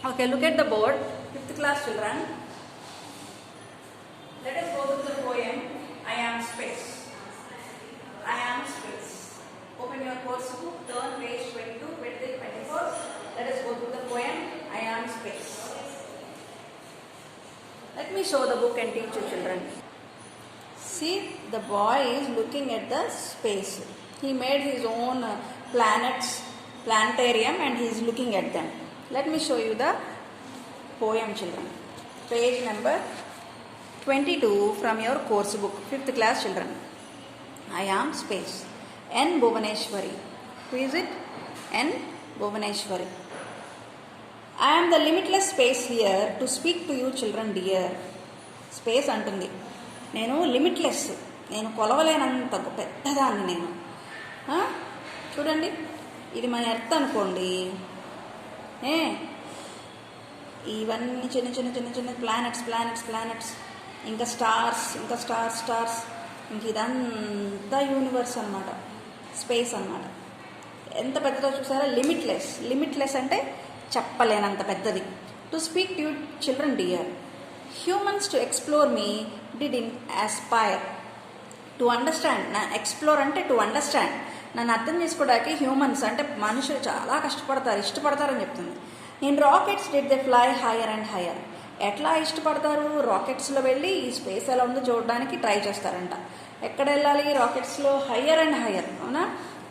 Okay, look at the board. 5th class children. Let us go to the poem I Am Space. I Am Space. Open your course book, turn page 22, 23, 24. Let us go to the poem I Am Space. Let me show the book and teach you children. See, the boy is looking at the space. He made his own planetarium and he is looking at them. Let me show you the poem children. Page number 22 from your course book, 5th class children. I Am Space. N. Bhuvaneshwari. Who is it? N. Bhuvaneshwari. I am the limitless space here to speak to you children dear. Space అంటుంది. నేను limitless, నేను కొలవలేనంత పెద్దదాన్ని నేను. చూడండి, ఇది మన earth అనుకోండి. ఇవన్నీ చిన్న చిన్న చిన్న చిన్న ప్లానెట్స్, ఇంకా స్టార్స్, ఇంక ఇదంతా యూనివర్స్ అనమాట, స్పేస్ అనమాట. ఎంత పెద్దదో చూసారా? లిమిట్లెస్ అంటే చెప్పలేనంత పెద్దది. To speak to you children dear, humans to explore me did in aspire to understand. నా ఎక్స్ప్లోర్ అంటే టు అండర్స్టాండ్, నన్ను అర్థం చేసుకోవడానికి హ్యూమన్స్ అంటే మనుషులు చాలా ఇష్టపడతారని చెప్తుంది. In rockets did they fly higher and higher. ఎట్లా ఇష్టపడతారు? రాకెట్స్లో వెళ్ళి ఈ స్పేస్ ఎలా ఉందో చూడడానికి ట్రై చేస్తారంట. ఎక్కడ వెళ్ళాలి? రాకెట్స్లో హైయర్ అండ్ హైయర్. అవునా?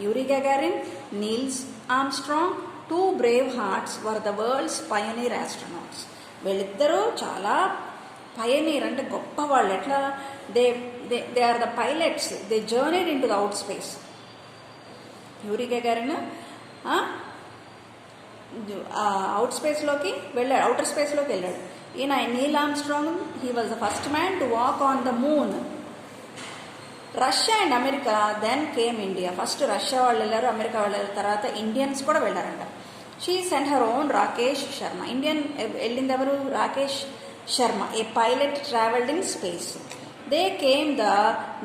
Yuri Gagarin, Neils Armstrong, 2 brave hearts were the world's pioneer astronauts. వీళ్ళిద్దరూ చాలా పయనీర్ అంటే గొప్ప వాళ్ళు. ఎట్లా? They are the pilots. They journeyed into the out space. Yuri Gagarin outer స్పేస్లోకి వెళ్ళాడు. ఈయన Neil Armstrong, he was the first man to walk on the moon. Russia and America then came India. First Russia వాళ్ళు వెళ్ళారు, America వాళ్ళు వెళ్ళారు, తర్వాత Indians కూడా వెళ్ళారంట. She sent her own Rakesh Sharma. Indian వెళ్ళింది ఎవరు? Rakesh Sharma. A pilot travelled in space. They came the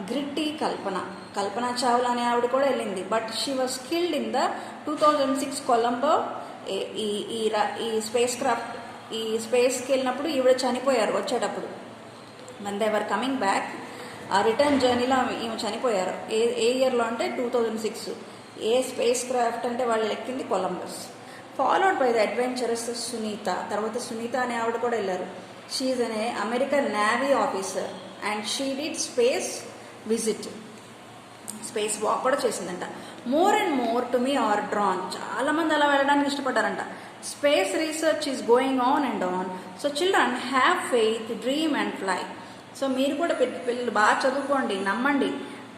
గ్రిట్టి Kalpana Chawla అనే ఆవిడ కూడా వెళ్ళింది. But she was killed in the 2006 Colombo. ఈ స్పేస్కి వెళ్ళినప్పుడు ఈవిడ చనిపోయారు వచ్చేటప్పుడు. One they were coming back, ఆ రిటర్న్ జర్నీలో ఈమె చనిపోయారు. ఏ ఇయర్లో అంటే 2006. ఏ స్పేస్ క్రాఫ్ట్ అంటే వాళ్ళు ఎక్కింది? Columbus. Followed by the adventurous Sunita. తర్వాత సునీత అనే ఆవిడ కూడా వెళ్ళారు. షీఈ్ అనే American navy officer and she did space visit. Space walk కూడా చేసిందంట. More and more to me are drawn. చాలామంది అలా వెళ్ళడానికి ఇష్టపడ్డారంట. Space research is going on and on. So children have faith, dream and fly. So మీరు కూడా పిల్లలు బాగా చదువుకోండి, నమ్మండి,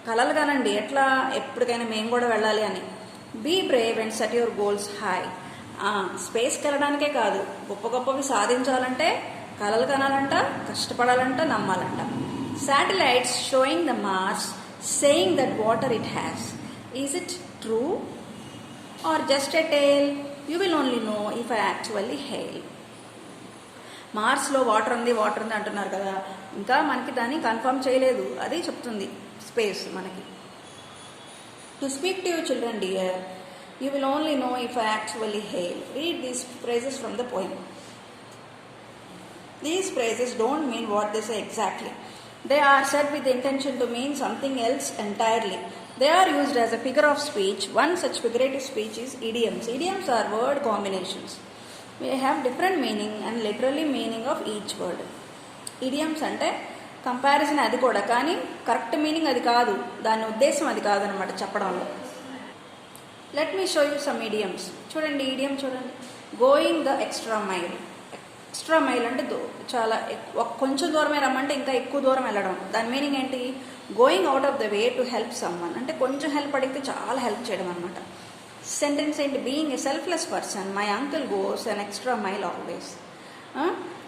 కలలు కనండి. ఎట్లా? ఎప్పటికైనా మేము కూడా వెళ్ళాలి అని. Be brave and set your goals high. స్పేస్కి వెళ్ళడానికే కాదు, గొప్పవి సాధించాలంటే కలలు కనాలంట, కష్టపడాలంట, నమ్మాలంట. Satellites showing the Mars, saying that water it has. Is it true or just a tale? You will only know if I actually hail. మార్స్లో వాటర్ ఉంది అంటున్నారు కదా, ఇంకా మనకి దాన్ని కన్ఫర్మ్ చేయలేదు. అది చెప్తుంది స్పేస్ మనకి. To speak to you children dear, you will only know if I actually hail. Read these phrases from the poem. These phrases don't mean what they say exactly. They are said with the intention to mean something else entirely. They are used as a figure of speech. One such figurative speech is idioms. Idioms are word combinations. We have different meaning and literally meaning of each word. Idioms అంటే comparison అది కూడా, కానీ correct meaning అది కాదు, దాని ఉద్దేశం అది కాదనమాట చెప్పడంలో. Let me show you some idioms. చూడండి, ఇడియం చూడండి. Going the extra mile. Extra mile అంటే చాలా కొంచెం దూరమే రమ్మంటే ఇంకా ఎక్కువ దూరం వెళ్ళడం. దాని మీనింగ్ ఏంటి? Going out of the way to help someone. అంటే కొంచెం హెల్ప్ అడిగితే చాలా హెల్ప్ చేయడం అనమాట. సెంటెన్స్ ఏంటి? Being a selfless person, my uncle goes an extra mile always.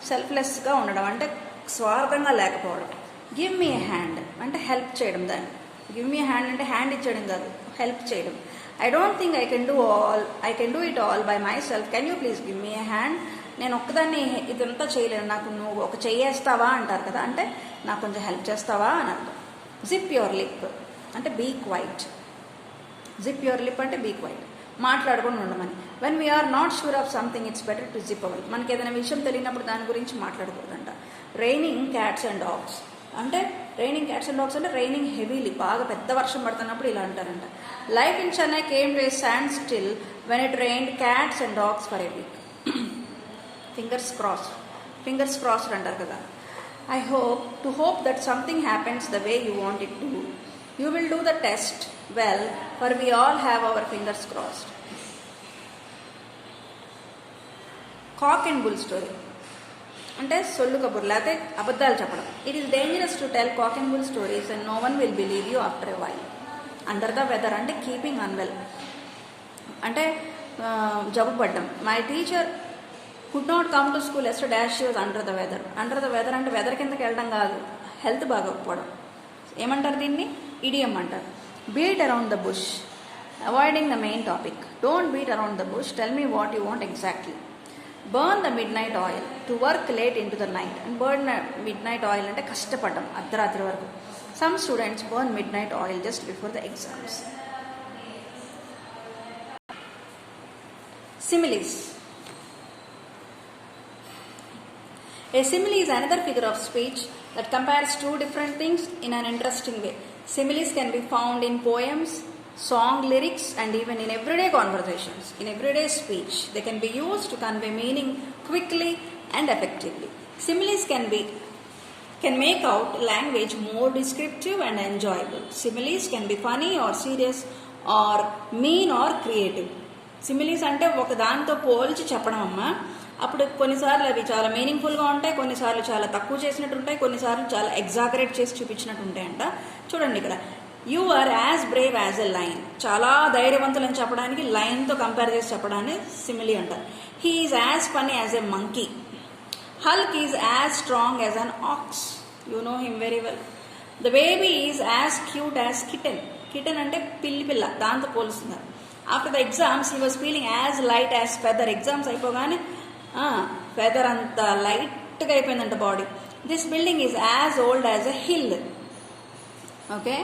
సెల్ఫ్లెస్గా ఉండడం అంటే స్వార్థంగా లేకపోవడం. గివ్ మీ ఏ హ్యాండ్ అంటే హెల్ప్ చేయడం. దాన్ని గివ్ మీ ఏ హ్యాండ్ అంటే హ్యాండ్ ఇచ్చేయడం కాదు, హెల్ప్ చేయడం. I don't think I can do it all by myself, can you please give me a hand. నేను ఒక్కదాన్ని ఇదంతా చేయలేను, నాకు నువ్వు ఒక చెయ్యేస్తావా అంటారు కదా, అంటే నాకు కొంచెం హెల్ప్ చేస్తావా అని అర్థం. జిప్ యువర్ లిప్ అంటే be quiet. Zip your lip అంటే బీ క్వైట్. మాట్లాడుకొని ఉండమని. When we are not sure of something it's better to zip away. మనకి ఏదైనా విషయం తెలియనప్పుడు దాని గురించి మాట్లాడకూడదంట. రైనింగ్ క్యాట్స్ అండ్ డాగ్స్ అంటే రైనింగ్ క్యాట్స్ అండ్ డాగ్స్ అంటే రైనింగ్ హెవీలీ, బాగా పెద్ద వర్షం పడుతున్నప్పుడు ఇలా అంటారంట. Life in Chennai came to a standstill when it rained cats and dogs for A week. Fingers crossed అంటారు కదా. I hope that something happens the way you want it to. You will do the test well, for we all have our fingers crossed. Cock and bull story అంటే సొల్లు కబుర్లు లేకపోతే అబద్ధాలు చెప్పడం. It is dangerous to tell cock and bull stories and no one will believe you after a while. Under the weather అంటే keeping unwell అంటే జబ్బు పడ్డం. My teacher could not come to school yesterday as she was under the weather. Under the weather అంటే weather కిందకి వెళ్ళడం కాదు, health బాగోకపోవడం. ఏమంటారు దీన్ని? ఇడియం అంటారు. Beat around the bush, avoiding the main topic. Don't beat around the bush, tell me what you want exactly. Burn the mid night oil, to work late in to the night. And burn mid night oil అంటే కష్టపడడం అర్ధరాత్రి వరకు. Some students burn mid night oil just before the exams. Similes. A simile is another figure of speech that compares two different things in an interesting way. Similes can be found in poems, song lyrics, and even in everyday conversations. In everyday speech, they can be used to convey meaning quickly and effectively. Similes can make out language more descriptive and enjoyable. Similes can be funny or serious or mean or creative. Similes అంటే ఒక దాంతో పోల్చి చెప్పడం అమ్మ. అప్పుడు కొన్నిసార్లు అవి చాలా మీనింగ్ఫుల్గా ఉంటాయి, కొన్నిసార్లు చాలా తక్కువ చేసినట్టు ఉంటాయి, కొన్నిసార్లు చాలా ఎగ్జాగరేట్ చేసి చూపించినట్టు ఉంటాయంట. చూడండి ఇక్కడ, you are as brave as a lion. చాలా ధైర్యవంతులని చెప్పడానికి లైన్తో కంపేర్ చేసి చెప్పడాన్ని సిమిలీ అంటారు. He is as funny as a monkey. Hulk is as strong as an ox. You know him very well. The baby is as cute as kitten. Kitten అంటే పిల్ల, దాంతో పోలుస్తున్నారు. After the exams he was feeling as light as feather. Exams అయిపోగానే feather అంత లైట్గా అయిపోయిందంట body. This building is as old as a hill. Okay.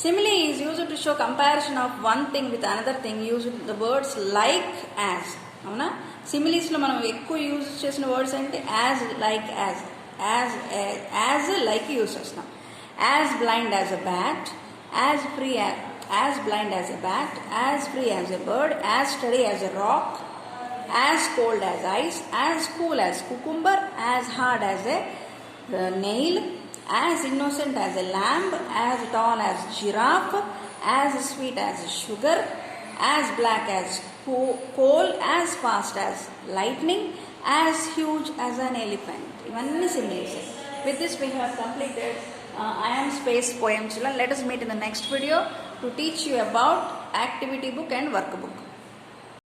Simile is used to show comparison of one thing with another thing, using the words like, as. అవునా? సిమిలీస్లో మనం ఎక్కువ use చేసిన words అంటే as, like, as like use చేస్తాం. As blind as a bat, as free as blind as a bat, as free as a bird, as study as a rock, as cold as ice, as cool as cucumber, as hard as a nail, as innocent as a lamb, as tall as giraffe, as sweet as sugar, as black as coal, as fast as lightning, as huge as an elephant. Ivanni similes. With this we have completed I Am Space poem. Children, let us meet in the next video to teach you about activity book and workbook.